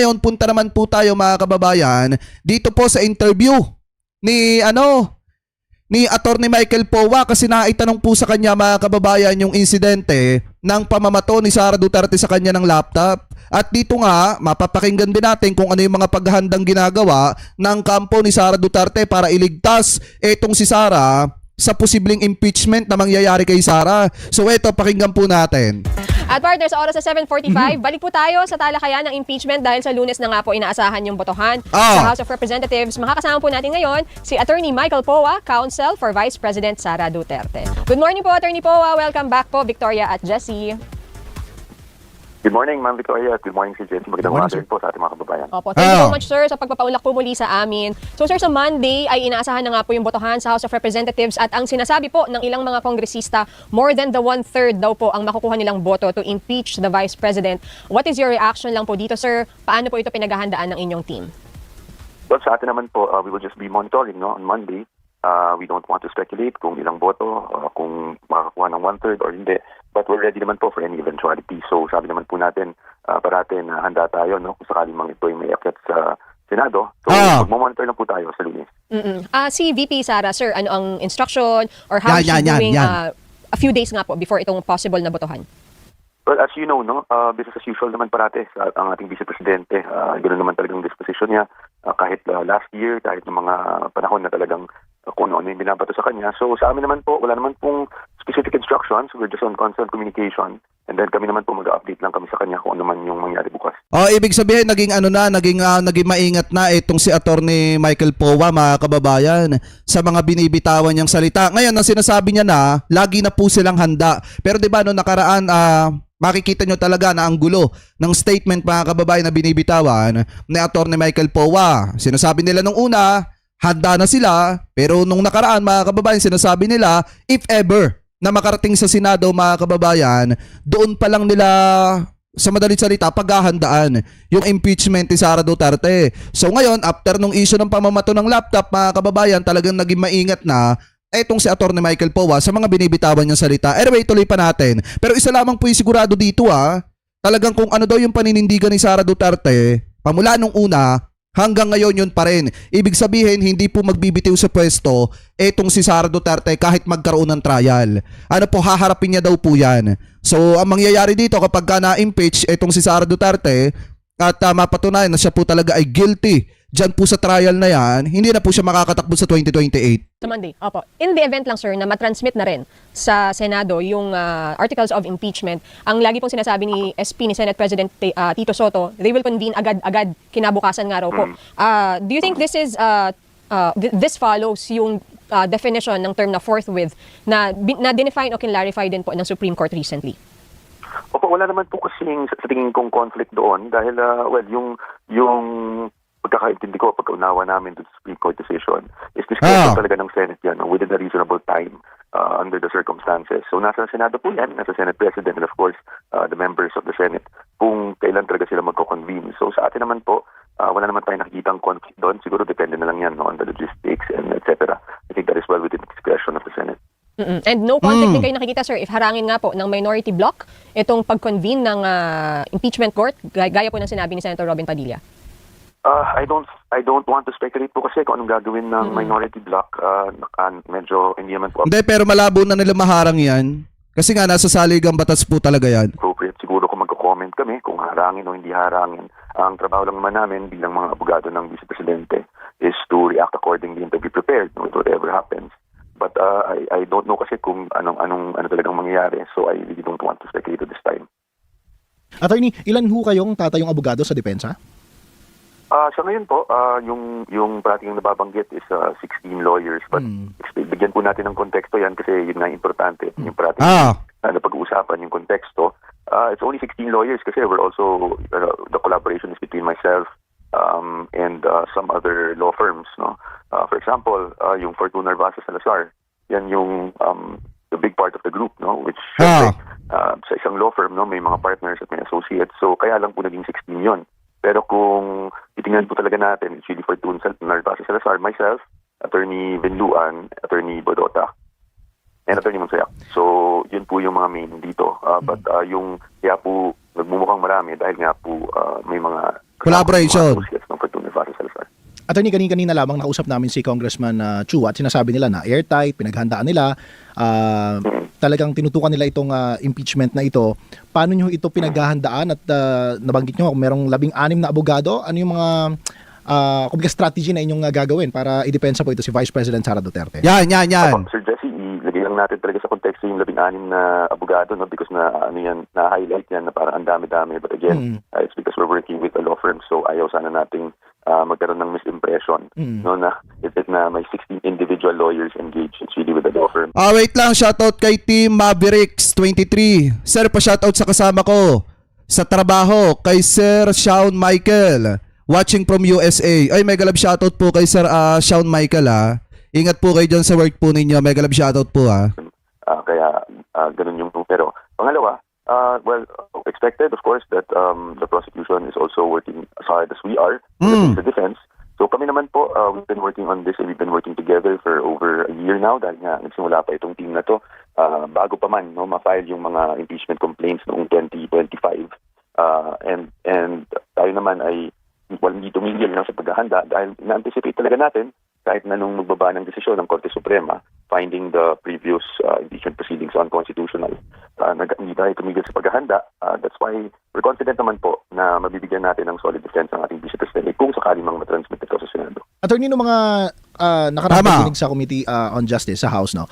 ngayon, punta naman po tayo mga kababayan dito po sa interview ni Attorney Michael Powa kasi naitanong po sa kanya mga kababayan yung insidente ng pamamato ni Sara Duterte sa kanya ng laptop. At dito nga, mapapakinggan din natin kung ano yung mga paghahandang ginagawa ng kampo ni Sara Duterte para iligtas etong si Sara sa posibleng impeachment na mangyayari kay Sara. So eto, pakinggan po natin. At partner, sa oras sa 7:45, balik po tayo sa talakayan ng impeachment dahil sa Lunes na nga po inaasahan yung botohan sa House of Representatives. Makakasama po natin ngayon si Attorney Michael Powa, Counsel for Vice President Sara Duterte. Good morning po, Attorney Powa. Welcome back po, Victoria at Jessie. Good morning, Ma'am Victoria. Good morning, si Jessie. Magandang umaga po sa ating mga kababayan. Opo, thank you so much, sir, sa pagpapaulak po muli sa amin. So, sir, sa Monday ay inaasahan na nga po yung botohan sa House of Representatives at ang sinasabi po ng ilang mga kongresista, more than the 1/3 daw po ang makukuha nilang boto to impeach the Vice President. What is your reaction lang po dito, sir? Paano po ito pinaghahandaan ng inyong team? Well, sa atin naman po, we will just be monitoring on Monday. We don't want to speculate kung ilang boto, kung makakuha ng 1/3 or hindi. But we're ready naman po for any eventuality. So sabi naman po natin, parate na handa tayo kung sakaling mang ito ay may akit sa Senado. So magmamonitor lang po tayo sa Lunes. Si VP Sara, sir, ano ang instruction or how is she doing a few days nga po before itong possible na botohan? Well, as you know, business as usual naman parate sa ang ating Vice Presidente. Ganoon naman talagang disposition niya kahit last year, kahit ng mga panahon na talagang kung ano yung binabato sa kanya. So sa amin naman po, wala naman pong specific instructions. We're just on constant communication. And then kami naman po mag-update lang kami sa kanya kung ano man yung mangyari bukas. Ibig sabihin naging maingat na itong si Attorney Michael Powa, mga kababayan, sa mga binibitawan niyang salita. Ngayon, ang sinasabi niya na lagi na po silang handa. Pero 'di ba no nakaraan makikita nyo talaga na ang gulo ng statement mga kababayan na binibitawan ni Attorney Michael Powa. Sinasabi nila nung una, handa na sila, pero nung nakaraan mga kababayan, sinasabi nila, if ever na makarating sa Senado mga kababayan, doon pa lang nila sa madalit salita, paghahandaan yung impeachment ni Sara Duterte. So ngayon, after nung issue ng pamamato ng laptop mga kababayan, talagang naging maingat na etong si Attorney Michael Powa sa mga binibitawan niyang salita. Anyway, tuloy pa natin. Pero isa lamang po yung sigurado dito talagang kung ano daw yung paninindigan ni Sara Duterte, pamula nung una, hanggang ngayon yun pa rin. Ibig sabihin, hindi po magbibitiw sa pwesto etong si Sara Duterte kahit magkaroon ng trial. Ano po, haharapin niya daw po yan. So, ang mangyayari dito kapag ka na-impeach etong si Sara Duterte at mapatunayan na siya po talaga ay guilty dyan po sa trial na yan, hindi na po siya makakatakbo sa 2028. Sa Monday, opo. In the event lang, sir, na matransmit na rin sa Senado yung articles of impeachment, ang lagi pong sinasabi ni SP, ni Senate President Tito Soto, they will convene agad-agad kinabukasan nga raw po. Do you think this is this follows yung definition ng term na forthwith na define o clarify din po ng Supreme Court recently? Opo, wala naman po kasing sa tingin kong conflict doon dahil yung pagkakaintindi ko, pagkaunawa namin to the Supreme Court decision is discretion talaga ng Senate yan within a reasonable time under the circumstances. So nasa Senado po yan, nasa Senate President and of course the members of the Senate kung kailan talaga sila magko-convene. So sa atin naman po, wala naman tayong nakikitang conflict doon. Siguro depende na lang yan on the logistics and etc. I think that is well within the discretion of the Senate. And no conflict din kayo nakikita, sir, if harangin nga po ng minority bloc itong pag-convene ng impeachment court, gaya po ng sinabi ni Senator Robin Padilla? I don't want to speculate po kasi kung anong gagawin ng minority bloc. Medyo hindi naman po Hindi, pero malabo na nila maharang yan. Kasi nga nasa saligang batas po talaga yan. appropriate. Siguro kung magko-comment kami kung harangin o hindi harangin. Ang trabaho lang naman namin bilang mga abogado ng Vice Presidente is to react accordingly and to be prepared with whatever happens. But I don't know kasi kung ano talagang mangyayari. So I really don't want to speculate at this time. Attorney, ilan ho kayong tatayong abogado sa depensa? Sa ngayon po, yung parating nababanggit is 16 lawyers. But bigyan po natin ng konteksto yan kasi yun na importante. Yung parating na pag-uusapan yung konteksto. It's only 16 lawyers kasi we're also, the collaboration is between myself and some other law firms. No? For example, yung Fortuna Narvaza Salazar, yan yung the big part of the group, no? Which sa isang law firm, no, may mga partners at may associates. So kaya lang po naging 16 yun. Pero kung itingnan po talaga natin, it's really Fortuna Narvaza Salazar, myself, Attorney Venluan, Attorney Bodota. and Attorney Monsayak. So, yun po yung mga main dito. But yung kaya po nagmumukhang marami dahil nga po may mga Collaboration. mga associates ng Fortuna Nevada Salazar. Attorney, kanina lamang nakausap namin si Congressman Chu at sinasabi nila na airtight, pinaghandaan nila, talagang tinutukan nila itong impeachment na ito. Paano nyo ito pinaghahandaan at nabanggit nyo kung merong 16 na abogado, ano yung mga kumbaga strategy na inyong gagawin para idepensa po ito si Vice President Sara Duterte? Yan. Sir Jesse, ilagay lang natin talaga sa konteksto yung 16 na abogado, no? Because na-highlight yan na parang ang dami-dami. But again, it's because we're working with a law firm, so ayaw sana nating magkaroon ng misimpression, no, na na may 16 individual lawyers engaged. It's really with the law firm. Wait lang, shoutout kay Team Mavericks 23. Sir, pa-shoutout sa kasama ko sa trabaho, kay Sir Shawn Michael, watching from USA. Ay, mega love shoutout po kay Sir Shawn Michael, ha. Ingat po kayo dyan sa work po ninyo. Mega love shoutout po, ha. Kaya ganun yung pero pangalawa, well, expected of course that the prosecution is also working as hard as we are in the defense. So kami naman po, we've been working on this and we've been working together for over a year now dahil nga nagsimula pa itong team na to bago pa man, no, ma-file yung mga impeachment complaints noong 2025. And tayo naman ay hindi tumigil lang sa paghahanda dahil na-anticipate talaga natin kahit na nung magbaba ng desisyon ng Korte Suprema finding the previous impeachment proceedings unconstitutional. Hindi tayo tumigil sa paghahanda. That's why we're confident naman po na mabibigyan natin ng solid defense ang ating Vice President kung sakaling mga matransmit ito sa Senado. Attorney, nung mga nakarating sa Committee on Justice sa House, no,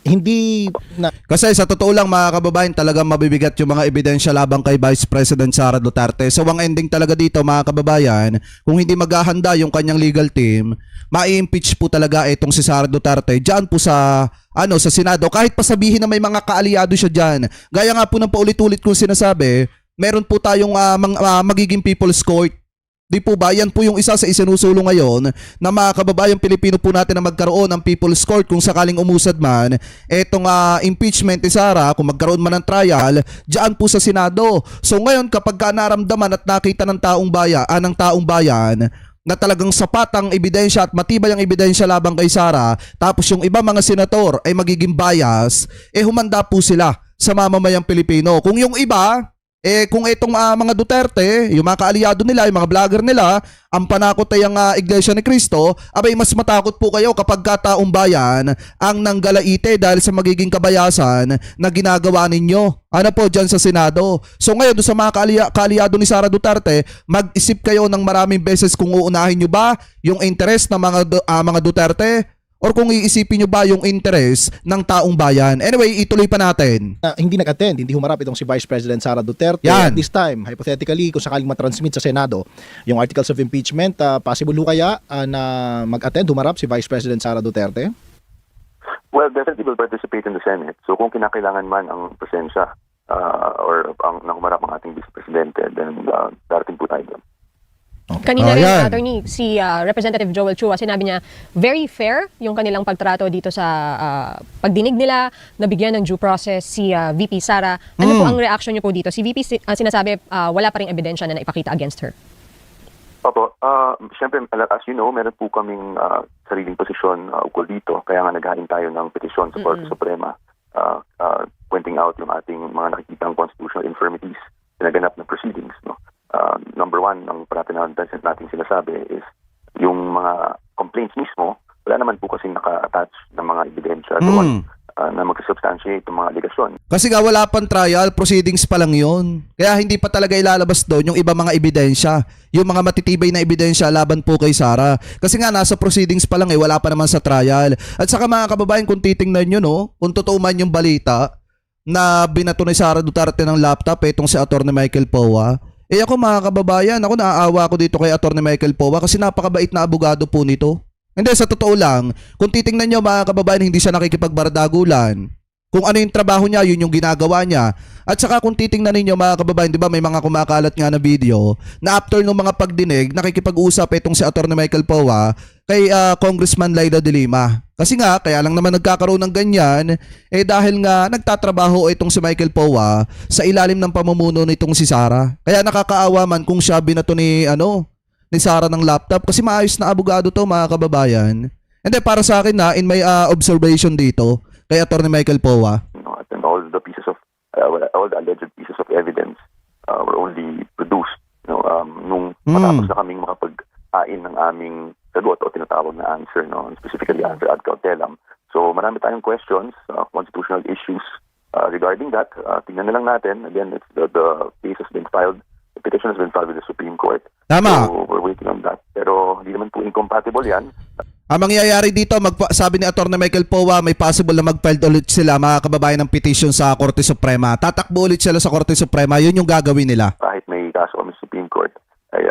hindi na Kasi sa totoo lang mga kababayan, talagang mabibigat yung mga ebidensya labang kay Vice President Sara Duterte. So ang ending talaga dito mga kababayan, kung hindi maghahanda yung kanyang legal team, ma-impeach po talaga itong si Sara Duterte diyan po sa sa Senado. Kahit pa sabihin na may mga kaalyado siya diyan. Gaya nga po ng paulit-ulit kong sinasabi, meron po tayong magiging People's Court. Di po ba? Yan po yung isa sa isinusulong ngayon na mga kababayang Pilipino po natin na magkaroon ng People's Court kung sakaling umusad man etong impeachment ni Sara, kung magkaroon man ng trial, diyan po sa Senado. So ngayon kapag naramdaman at nakita ng taong bayan na talagang sapat ang ebidensya at matibay ang ebidensya labang kay Sara, tapos yung iba mga senator ay magiging bias, humanda po sila sa mamamayang Pilipino. Kung yung iba, kung itong mga Duterte, yung mga kaalyado nila, yung mga vlogger nila, ang panakot ay ang Iglesia ni Cristo, abay mas matakot po kayo kapag kataong bayan ang nanggalaite dahil sa magiging kabayasan na ginagawa ninyo. Ano po dyan sa Senado? So ngayon, doon sa mga kaalyado ni Sara Duterte, mag-isip kayo ng maraming beses kung uunahin nyo ba yung interest ng mga Duterte or kung iisipin nyo ba yung interest ng taong bayan. Anyway, ituloy pa natin. hindi nag-attend, hindi humarap itong si Vice President Sara Duterte. Yan. At this time, hypothetically, kung sakaling matransmit sa Senado yung articles of impeachment, possible ho kaya na mag-attend, humarap si Vice President Sara Duterte? Well, definitely will participate in the Senate. So kung kinakailangan man ang presensya or ang humarap ang ating Vice Presidente, then darating po tayo doon. Kanina rin, Ayan. attorney, si Representative Joel Chua, sinabi niya, very fair yung kanilang pagtrato dito sa pagdinig nila, nabigyan ng due process si VP Sara. Ano po ang reaction niyo po dito? Si VP sinasabi, wala pa ring ebidensya na naipakita against her. Opo, siyempre, as you know, meron po kaming sariling posisyon ukol dito. Kaya nga naghain tayo ng petisyon sa Korte Suprema, pointing out yung ating mga nakikitang constitutional infirmities, pinaganap na proceedings, no? Number one, ang natin sinasabi is yung mga complaints mismo, wala naman po kasi naka-attach ng mga ebidensya doon na mag-substantiate yung mga aligasyon. Kasi nga wala pang trial, proceedings pa lang yun. Kaya hindi pa talaga ilalabas doon yung iba mga ebidensya. Yung mga matitibay na ebidensya laban po kay Sara. Kasi nga nasa proceedings pa lang wala pa naman sa trial. At saka mga kababayan, kung titingnan nyo, no, kung totoo man yung balita na binato ni Sara Duterte ng laptop, itong si Atty. Michael Powa, ako mga kababayan, ako naaawa ako dito kay Atty. Michael Powa kasi napakabait na abogado po nito. Hindi, sa totoo lang, kung titingnan nyo mga kababayan, hindi siya nakikipagbardagulan. Kung ano yung trabaho niya, yun yung ginagawa niya. At saka kung titingnan ninyo mga kababayan, di ba may mga kumakalat nga na video na after ng mga pagdinig, nakikipag-usap itong si Atty. Michael Powa kay Congressman Laila de Lima. Kasi nga, kaya lang naman nagkakaroon ng ganyan, dahil nga nagtatrabaho itong si Michael Powa sa ilalim ng pamumuno nitong si Sara. Kaya nakakaawa man kung siya binato ni Sara ng laptop kasi maayos na abogado to mga kababayan. Hindi, para sa akin in my observation dito, kay Attorney Michael Powa? And all the pieces of all the alleged pieces of evidence were only produced nung matapos na kaming makapag-ain ng aming sagot o tinatawag na answer, specifically answer ad cautelam. So marami tayong questions, constitutional issues regarding that. Tingnan na lang natin. Again, it's the case has been filed, the petition has been filed with the Supreme Court. Tama. So we're waiting on that. Pero hindi naman po incompatible yan. Ang mangyayari dito, sabi ni Attorney Michael Powa, may possible na mag-file ulit sila, mga kababayan, ng petition sa Korte Suprema. Tatakbo ulit sila sa Korte Suprema, yun yung gagawin nila. Kahit may kaso kami sa Supreme Court, ay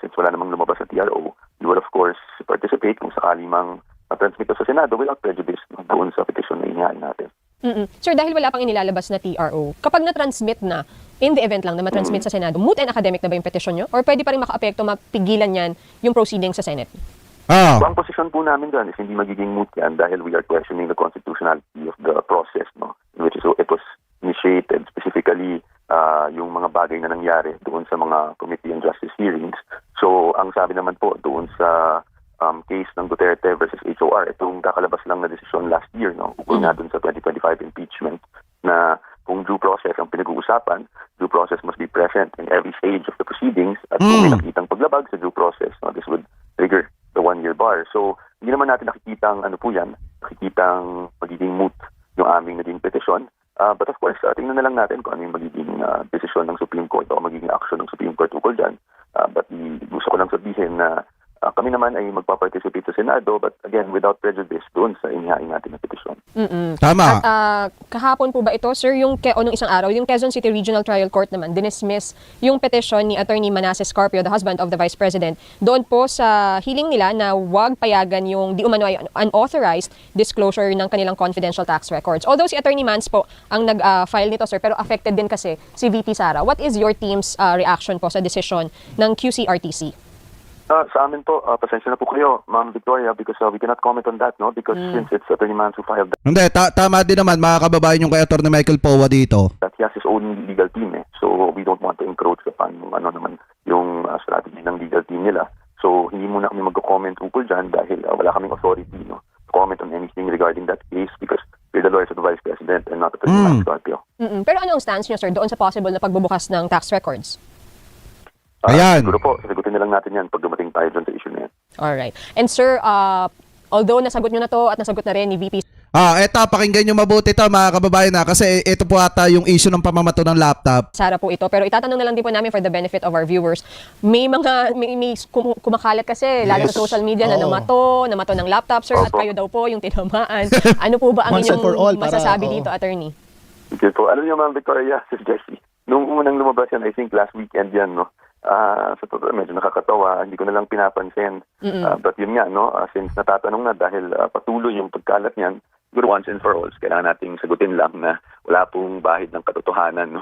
since wala namang lumabas sa TRO, you will of course participate kung sakali mang matransmit sa Senado without prejudice doon sa petition na inihain natin. Sir, dahil wala pang inilalabas na TRO, kapag na-transmit na, in the event lang na matransmit sa Senado, moot and academic na ba yung petition nyo? Or pwede pa rin maka-apekto, mapigilan yan yung proceeding sa Senate? So, ang posisyon po namin dyan is hindi magiging moot yan dahil we are questioning the constitutionality of the process, in which it was initiated, specifically yung mga bagay na nangyari doon sa mga Committee on Justice hearings. So, ang sabi naman po doon sa case ng Duterte versus HOR, itong kakalabas lang na desisyon last year, ukol nga doon sa 2025 impeachment, na kung due process ang pinag-uusapan, due process must be present in every stage of the proceedings, at kung may nakitang paglabag sa due process, this would trigger the 1-year bar. So, hindi naman natin nakikitang nakikitang magiging moot yung aming naging petition. But of course, tingnan na lang natin kung ano yung magiging desisyon ng Supreme Court o magiging action ng Supreme Court ukol dyan. But gusto ko lang sabihin na kami naman ay magpa-participate sa Senado, but again, without prejudice doon sa inihain natin na petisyon. Tama. At kahapon po ba ito, sir, o nung isang araw, yung Quezon City Regional Trial Court naman, dinismiss yung petition ni Attorney Manasseh Scarpio, the husband of the Vice President, doon po sa hiling nila na huwag payagan yung di umano ay unauthorized disclosure ng kanilang confidential tax records. Although si Attorney Mans po ang nag-file nito, sir, pero affected din kasi si VP Sara. What is your team's reaction po sa decision ng QCRTC? Sa amin po, pasensya na po kayo, Ma'am Victoria, because we cannot comment on that, because since it's Attorney Mans who filed Hindi, tama din naman, mga kababayan, yung kay Attorney Michael Powa dito. that, he has his own legal team, so we don't want to encroach upon yung strategy ng legal team nila. So hindi muna kami mag-comment ukol dyan dahil wala kaming authority to comment on anything regarding that case because we're the lawyers of the Vice President and not Attorney Mans Scarpio. Pero ano ang stance nyo, sir, doon sa possible na pagbubukas ng tax records? Ayan. Siguro po, sasagutin na lang natin yan pag dumating tayo dyan sa issue na yan. Alright. And sir, although nasagot nyo na to at nasagot na rin ni VP Eto, pakinggan nyo mabuti ito, mga kababayan, kasi ito po ata yung issue ng pamamato ng laptop. Sara po ito, pero itatanong na lang din po namin for the benefit of our viewers. May kumakalat kasi, lalo sa social media, na namato ng laptop, sir, at kayo daw po yung tinamaan. Ano po ba ang Once and for all, inyong masasabi dito, attorney? Okay po. Alam niyo, Ma'am Victoria, Sir Jessie, nung unang lumabas yan, I think last weekend yan, sa totoo, medyo nakakatawa, hindi ko na lang pinapansin. But yun nga, since natatanong na dahil patuloy yung pagkalat niyan, siguro once and for all, kailangan nating sagutin lang na wala pong bahid ng katotohanan,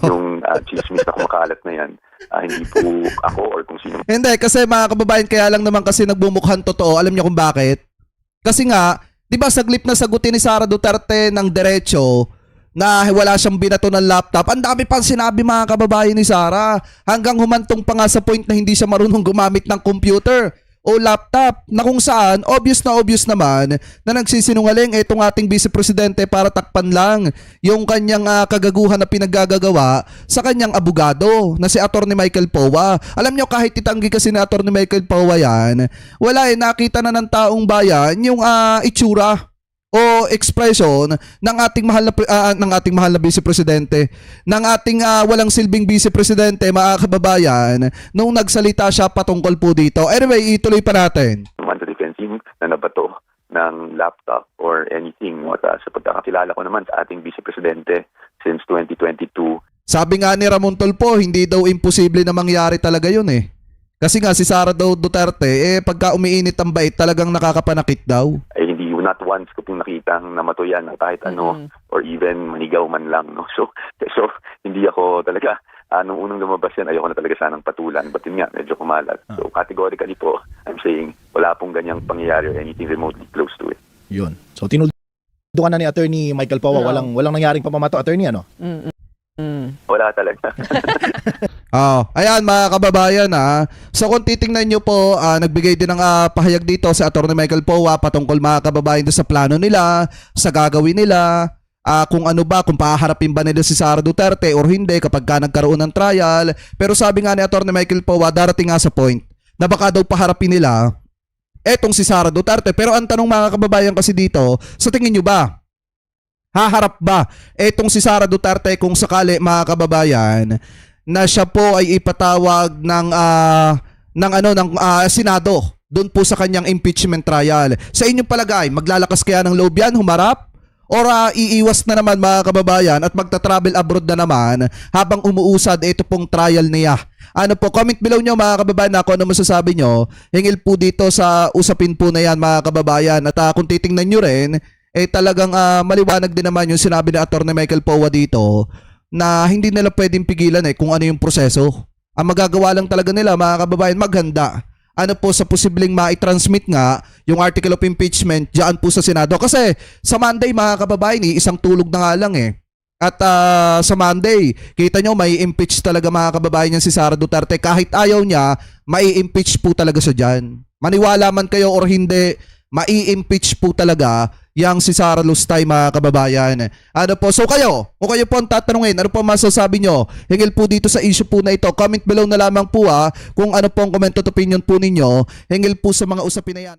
yung chismis na kumakalat na yan. Hindi po ako or kung sino. Hindi, kasi mga kababayan, kaya lang naman kasi nagbumukhan totoo. Alam niyo kung bakit? Kasi nga, di ba saglip na sagutin ni Sara Duterte ng derecho na wala siyang binato ng laptop. Ang dami pang sinabi, mga kababayan, ni Sara. Hanggang humantong pa nga sa point na hindi siya marunong gumamit ng computer o laptop, na kung saan obvious naman na nagsisinungaling itong ating Vice Presidente para takpan lang yung kanyang kagaguhan na pinaggagawa sa kanyang abogado na si Attorney Michael Powa. Alam nyo, kahit itanggi kasi ni Attorney Michael Powa yan, wala nakita na ng taong bayan yung itsura o expression ng ating mahal na Vice Presidente, ng ating walang silbing Vice Presidente, mga kababayan, nung nagsalita siya patungkol po dito. Anyway, ituloy pa natin. Naman sa defense team na nabato ng laptop or anything. Sa pagkakakilala ko naman sa ating Vice Presidente since 2022. Sabi nga ni Ramon Tulfo, hindi daw imposible na mangyari talaga yun eh. Kasi nga si Sara daw Duterte, pagka umiinit ang bait, talagang nakakapanakit daw. Hindi, not once ko pong nakitang namatuyan na kahit ano or even manigaw man lang. So hindi ako talaga, nung unang lumabas yan, ayoko na talaga sanang patulan. But yun nga, medyo kumalat. So categorically po, I'm saying, wala pong ganyang pangyayari or anything remotely close to it. Yun. So tinuldukan na ni Attorney Michael Powa, walang nangyaring pamamato, attorney, ano? Wala talaga. Ayan mga kababayan So kung titingnan nyo po, nagbigay din ng pahayag dito si Atty. Michael Powa patungkol mga kababayan doon sa plano nila, sa gagawin nila, kung ano ba, kung paharapin ba nila si Sara Duterte or hindi kapag ka nagkaroon ng trial. Pero sabi nga ni Atty. Michael Powa, darating nga sa point na baka daw paharapin nila etong si Sara Duterte. Pero ang tanong mga kababayan kasi dito, sa tingin nyo ba, haharap ba etong si Sara Duterte kung sakali mga kababayan na siya po ay ipatawag ng Senado doon po sa kanyang impeachment trial? Sa inyong palagay, maglalakas kaya ng loob yan, humarap? Or iiwas na naman mga kababayan at magta-travel abroad na naman habang umuusad ito pong trial niya? Ano po, comment below nyo mga kababayan kung ano masasabi nyo. Hingil po dito sa usapin po na yan mga kababayan. At kung titingnan nyo rin, talagang maliwanag din naman yung sinabi ni Atty. Michael Powa dito na hindi nila pwedeng pigilan kung ano yung proseso. Ang magagawa lang talaga nila mga kababayan, maghanda. Ano po sa posibleng ma-transmit nga yung article of impeachment diyan po sa Senado. Kasi sa Monday mga kababayan, isang tulog na nga lang At sa Monday, kita nyo may impeach talaga mga kababayan yan si Sara Duterte. Kahit ayaw niya, mai-impeach po talaga siya dyan. Maniwala man kayo or hindi, mai-impeach po talaga yang si Sara Lustay mga kababayan. Ano po? So kayo, kung kayo po ang tatanungin, ano po masasabi nyo? Hingil po dito sa issue po na ito. Comment below na lamang po kung ano po ang comment at opinion po ninyo. Hingil po sa mga usapin na yan.